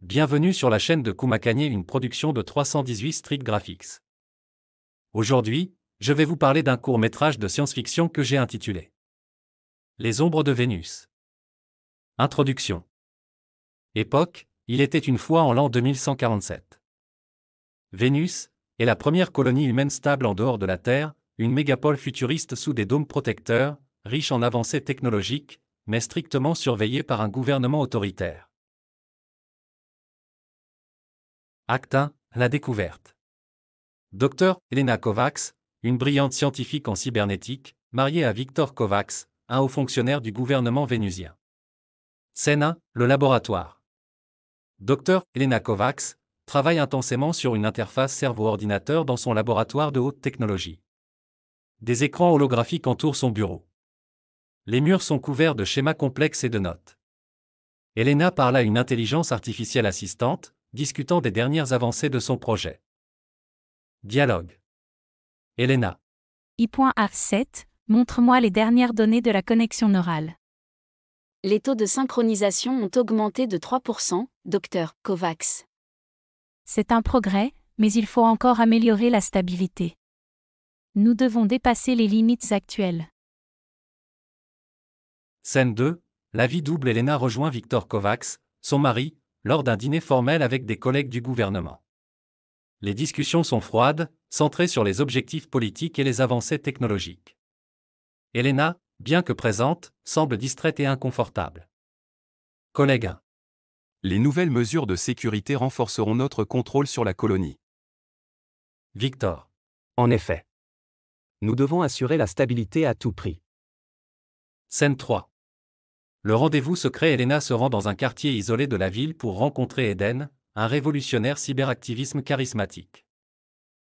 Bienvenue sur la chaîne de Kumakanye, une production de 318 Street Graphics. Aujourd'hui, je vais vous parler d'un court-métrage de science-fiction que j'ai intitulé Les ombres de Vénus. Introduction. Époque, il était une fois en l'an 2147. Vénus est la première colonie humaine stable en dehors de la Terre, une mégapole futuriste sous des dômes protecteurs, riche en avancées technologiques, mais strictement surveillée par un gouvernement autoritaire. Acte 1, la découverte. Dr. Elena Kovacs, une brillante scientifique en cybernétique, mariée à Viktor Kovacs, un haut fonctionnaire du gouvernement vénusien. Scène 1, le laboratoire. Dr. Elena Kovacs travaille intensément sur une interface cerveau-ordinateur dans son laboratoire de haute technologie. Des écrans holographiques entourent son bureau. Les murs sont couverts de schémas complexes et de notes. Elena parle à une intelligence artificielle assistante, discutant des dernières avancées de son projet. Dialogue. Elena. I.A7, montre-moi les dernières données de la connexion neurale. Les taux de synchronisation ont augmenté de 3%, Dr. Kovacs. C'est un progrès, mais il faut encore améliorer la stabilité. Nous devons dépasser les limites actuelles. Scène 2, la vie double. Elena rejoint Viktor Kovacs, son mari, lors d'un dîner formel avec des collègues du gouvernement. Les discussions sont froides, centrées sur les objectifs politiques et les avancées technologiques. Elena, bien que présente, semble distraite et inconfortable. Collègue 1. Les nouvelles mesures de sécurité renforceront notre contrôle sur la colonie. Victor. En effet. Nous devons assurer la stabilité à tout prix. Scène 3. Le rendez-vous secret. Elena se rend dans un quartier isolé de la ville pour rencontrer Eden, un révolutionnaire cyberactivisme charismatique.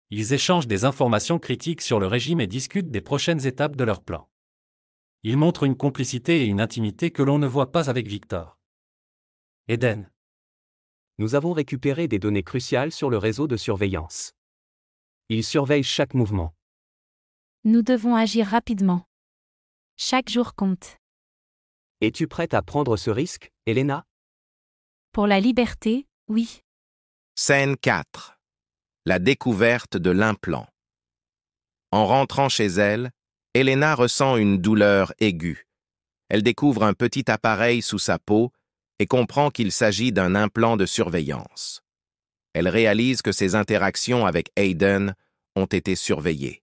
Ils échangent des informations critiques sur le régime et discutent des prochaines étapes de leur plan. Ils montrent une complicité et une intimité que l'on ne voit pas avec Victor. Eden. Nous avons récupéré des données cruciales sur le réseau de surveillance. Ils surveillent chaque mouvement. Nous devons agir rapidement. Chaque jour compte. Es-tu prête à prendre ce risque, Elena? Pour la liberté, oui. Scène 4. La découverte de l'implant. En rentrant chez elle, Elena ressent une douleur aiguë. Elle découvre un petit appareil sous sa peau et comprend qu'il s'agit d'un implant de surveillance. Elle réalise que ses interactions avec Aiden ont été surveillées.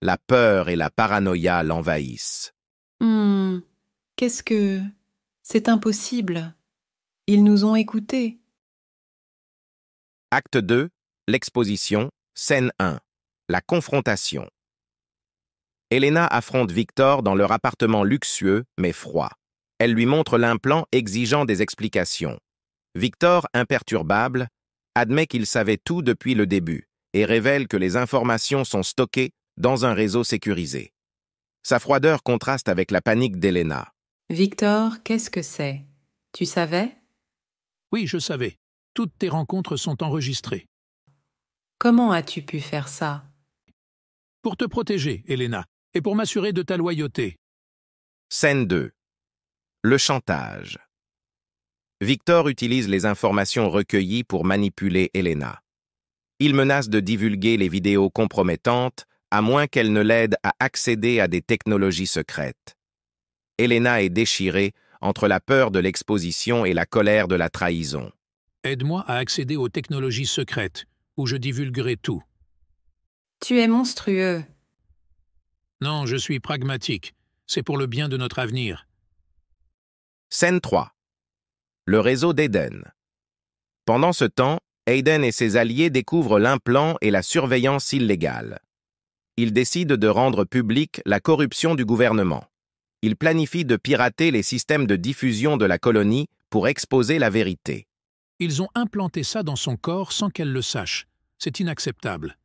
La peur et la paranoïa l'envahissent. Qu'est-ce que... C'est impossible. Ils nous ont écoutés. Acte 2, l'exposition, scène 1, la confrontation. Elena affronte Victor dans leur appartement luxueux mais froid. Elle lui montre l'implant exigeant des explications. Victor, imperturbable, admet qu'il savait tout depuis le début et révèle que les informations sont stockées dans un réseau sécurisé. Sa froideur contraste avec la panique d'Elena. Victor, qu'est-ce que c'est? Tu savais? Oui, je savais. Toutes tes rencontres sont enregistrées. Comment as-tu pu faire ça? Pour te protéger, Elena, et pour m'assurer de ta loyauté. Scène 2. Le chantage. Victor utilise les informations recueillies pour manipuler Elena. Il menace de divulguer les vidéos compromettantes à moins qu'elle ne l'aide à accéder à des technologies secrètes. Elena est déchirée entre la peur de l'exposition et la colère de la trahison. Aide-moi à accéder aux technologies secrètes, où je divulguerai tout. Tu es monstrueux. Non, je suis pragmatique. C'est pour le bien de notre avenir. Scène 3. Le réseau d'Aiden. Pendant ce temps, Aiden et ses alliés découvrent l'implant et la surveillance illégale. Ils décident de rendre publique la corruption du gouvernement. Ils planifient de pirater les systèmes de diffusion de la colonie pour exposer la vérité. Ils ont implanté ça dans son corps sans qu'elle le sache. C'est inacceptable.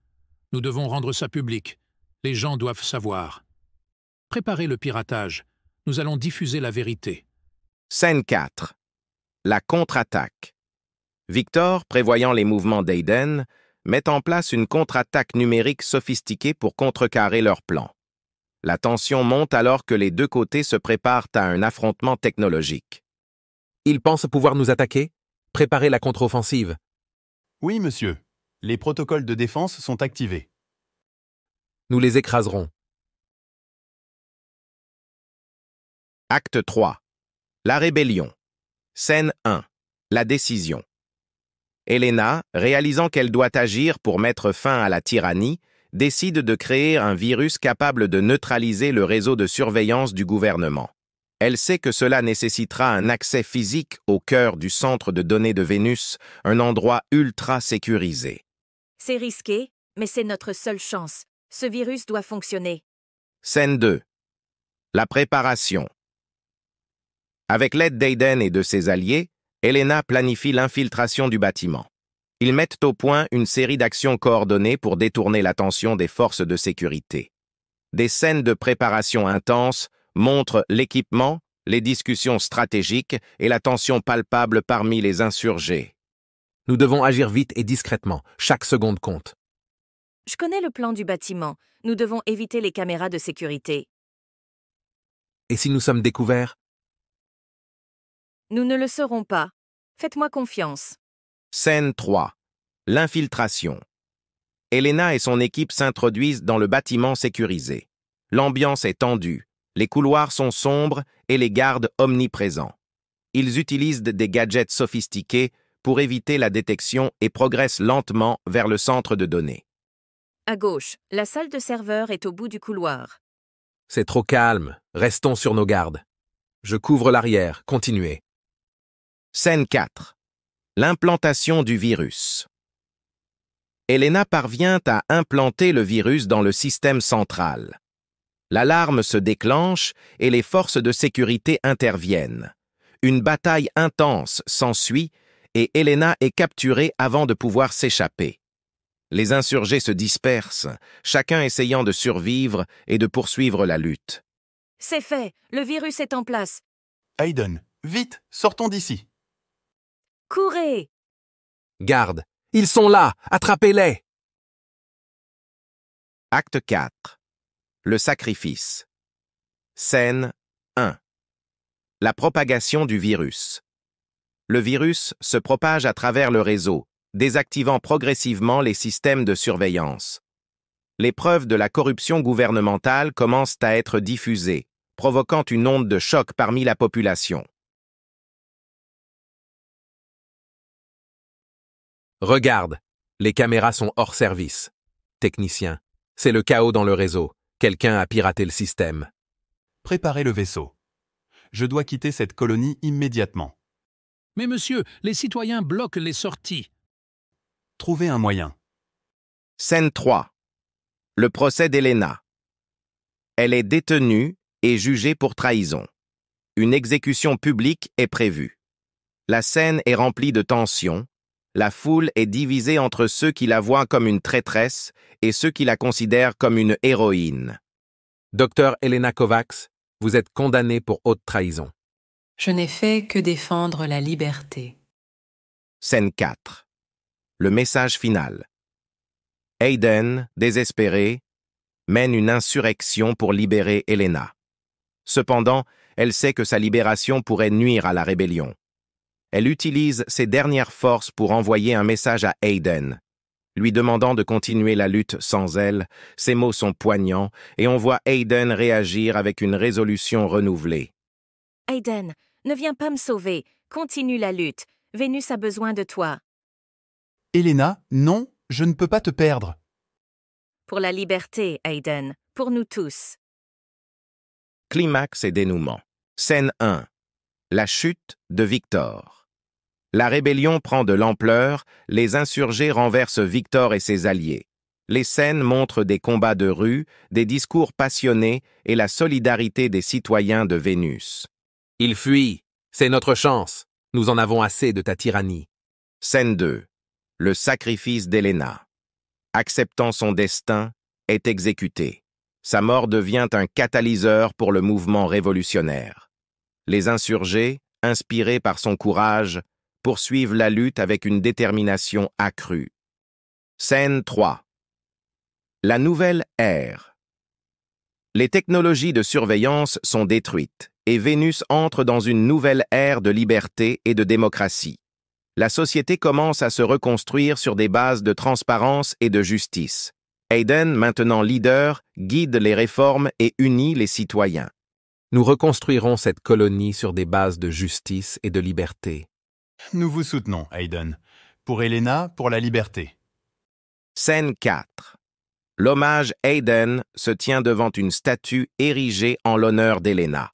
Nous devons rendre ça public. Les gens doivent savoir. Préparez le piratage. Nous allons diffuser la vérité. Scène 4. La contre-attaque. Victor, prévoyant les mouvements d'Aiden, met en place une contre-attaque numérique sophistiquée pour contrecarrer leur plan. La tension monte alors que les deux côtés se préparent à un affrontement technologique. Ils pensent pouvoir nous attaquer? Préparez la contre-offensive. Oui, monsieur. Les protocoles de défense sont activés. Nous les écraserons. Acte 3. La rébellion. Scène 1. La décision. Elena, réalisant qu'elle doit agir pour mettre fin à la tyrannie, décide de créer un virus capable de neutraliser le réseau de surveillance du gouvernement. Elle sait que cela nécessitera un accès physique au cœur du centre de données de Vénus, un endroit ultra sécurisé. C'est risqué, mais c'est notre seule chance. Ce virus doit fonctionner. Scène 2. La préparation. Avec l'aide d'Aiden et de ses alliés, Elena planifie l'infiltration du bâtiment. Ils mettent au point une série d'actions coordonnées pour détourner l'attention des forces de sécurité. Des scènes de préparation intenses montrent l'équipement, les discussions stratégiques et la tension palpable parmi les insurgés. Nous devons agir vite et discrètement. Chaque seconde compte. Je connais le plan du bâtiment. Nous devons éviter les caméras de sécurité. Et si nous sommes découverts? Nous ne le serons pas. Faites-moi confiance. Scène 3. L'infiltration. Elena et son équipe s'introduisent dans le bâtiment sécurisé. L'ambiance est tendue, les couloirs sont sombres et les gardes omniprésents. Ils utilisent des gadgets sophistiqués pour éviter la détection et progressent lentement vers le centre de données. À gauche, la salle de serveur est au bout du couloir. C'est trop calme. Restons sur nos gardes. Je couvre l'arrière. Continuez. Scène 4. L'implantation du virus. Elena parvient à implanter le virus dans le système central. L'alarme se déclenche et les forces de sécurité interviennent. Une bataille intense s'ensuit et Elena est capturée avant de pouvoir s'échapper. Les insurgés se dispersent, chacun essayant de survivre et de poursuivre la lutte. C'est fait, le virus est en place. Aiden, vite, sortons d'ici. Courez! Garde. Ils sont là. Attrapez-les. Acte 4. Le sacrifice. Scène 1. La propagation du virus. Le virus se propage à travers le réseau, désactivant progressivement les systèmes de surveillance. Les preuves de la corruption gouvernementale commencent à être diffusées, provoquant une onde de choc parmi la population. Regarde. Les caméras sont hors service. Technicien. C'est le chaos dans le réseau. Quelqu'un a piraté le système. Préparez le vaisseau. Je dois quitter cette colonie immédiatement. Mais monsieur, les citoyens bloquent les sorties. Trouvez un moyen. Scène 3. Le procès d'Elena. Elle est détenue et jugée pour trahison. Une exécution publique est prévue. La scène est remplie de tensions. La foule est divisée entre ceux qui la voient comme une traîtresse et ceux qui la considèrent comme une héroïne. Docteur Elena Kovacs, vous êtes condamnée pour haute trahison. Je n'ai fait que défendre la liberté. Scène 4. Le message final. Aiden, désespéré, mène une insurrection pour libérer Elena. Cependant, elle sait que sa libération pourrait nuire à la rébellion. Elle utilise ses dernières forces pour envoyer un message à Aiden. Lui demandant de continuer la lutte sans elle, ses mots sont poignants et on voit Aiden réagir avec une résolution renouvelée. Aiden, ne viens pas me sauver. Continue la lutte. Vénus a besoin de toi. Elena, non, je ne peux pas te perdre. Pour la liberté, Aiden. Pour nous tous. Climax et dénouement. Scène 1. La chute de Victor. La rébellion prend de l'ampleur, les insurgés renversent Victor et ses alliés. Les scènes montrent des combats de rue, des discours passionnés et la solidarité des citoyens de Vénus. Ils fuient. C'est notre chance. Nous en avons assez de ta tyrannie. Scène 2. Le sacrifice d'Elena. Acceptant son destin, est exécutée. Sa mort devient un catalyseur pour le mouvement révolutionnaire. Les insurgés, inspirés par son courage, poursuivent la lutte avec une détermination accrue. Scène 3. La nouvelle ère. Les technologies de surveillance sont détruites et Vénus entre dans une nouvelle ère de liberté et de démocratie. La société commence à se reconstruire sur des bases de transparence et de justice. Aiden, maintenant leader, guide les réformes et unit les citoyens. Nous reconstruirons cette colonie sur des bases de justice et de liberté. Nous vous soutenons, Aiden. Pour Elena, pour la liberté. Scène 4. L'hommage Aiden se tient devant une statue érigée en l'honneur d'Elena.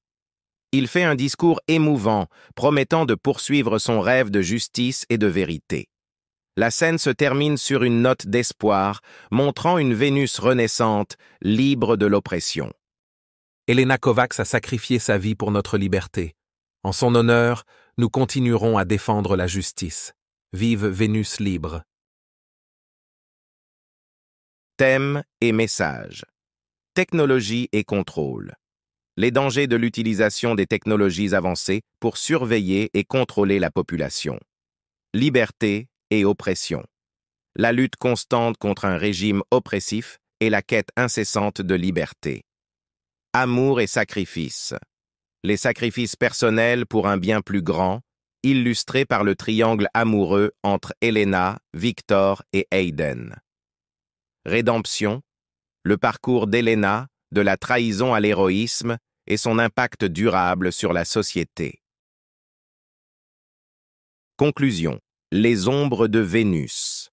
Il fait un discours émouvant, promettant de poursuivre son rêve de justice et de vérité. La scène se termine sur une note d'espoir, montrant une Vénus renaissante, libre de l'oppression. Elena Kovacs a sacrifié sa vie pour notre liberté. En son honneur, nous continuerons à défendre la justice. Vive Vénus libre. Thème et message. Technologie et contrôle. Les dangers de l'utilisation des technologies avancées pour surveiller et contrôler la population. Liberté et oppression. La lutte constante contre un régime oppressif et la quête incessante de liberté. Amour et sacrifice. Les sacrifices personnels pour un bien plus grand, illustrés par le triangle amoureux entre Elena, Victor et Aiden. Rédemption. Le parcours d'Elena, de la trahison à l'héroïsme et son impact durable sur la société. Conclusion. Les ombres de Vénus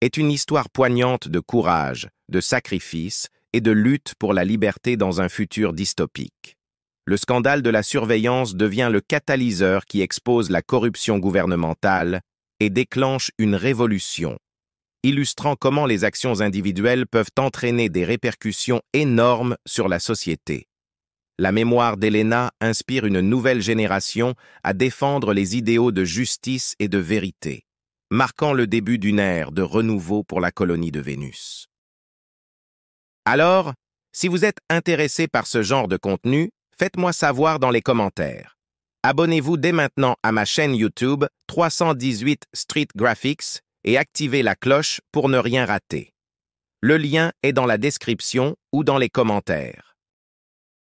est une histoire poignante de courage, de sacrifice et de lutte pour la liberté dans un futur dystopique. Le scandale de la surveillance devient le catalyseur qui expose la corruption gouvernementale et déclenche une révolution, illustrant comment les actions individuelles peuvent entraîner des répercussions énormes sur la société. La mémoire d'Elena inspire une nouvelle génération à défendre les idéaux de justice et de vérité, marquant le début d'une ère de renouveau pour la colonie de Vénus. Alors, si vous êtes intéressé par ce genre de contenu, faites-moi savoir dans les commentaires. Abonnez-vous dès maintenant à ma chaîne YouTube 318 Street Graphics et activez la cloche pour ne rien rater. Le lien est dans la description ou dans les commentaires.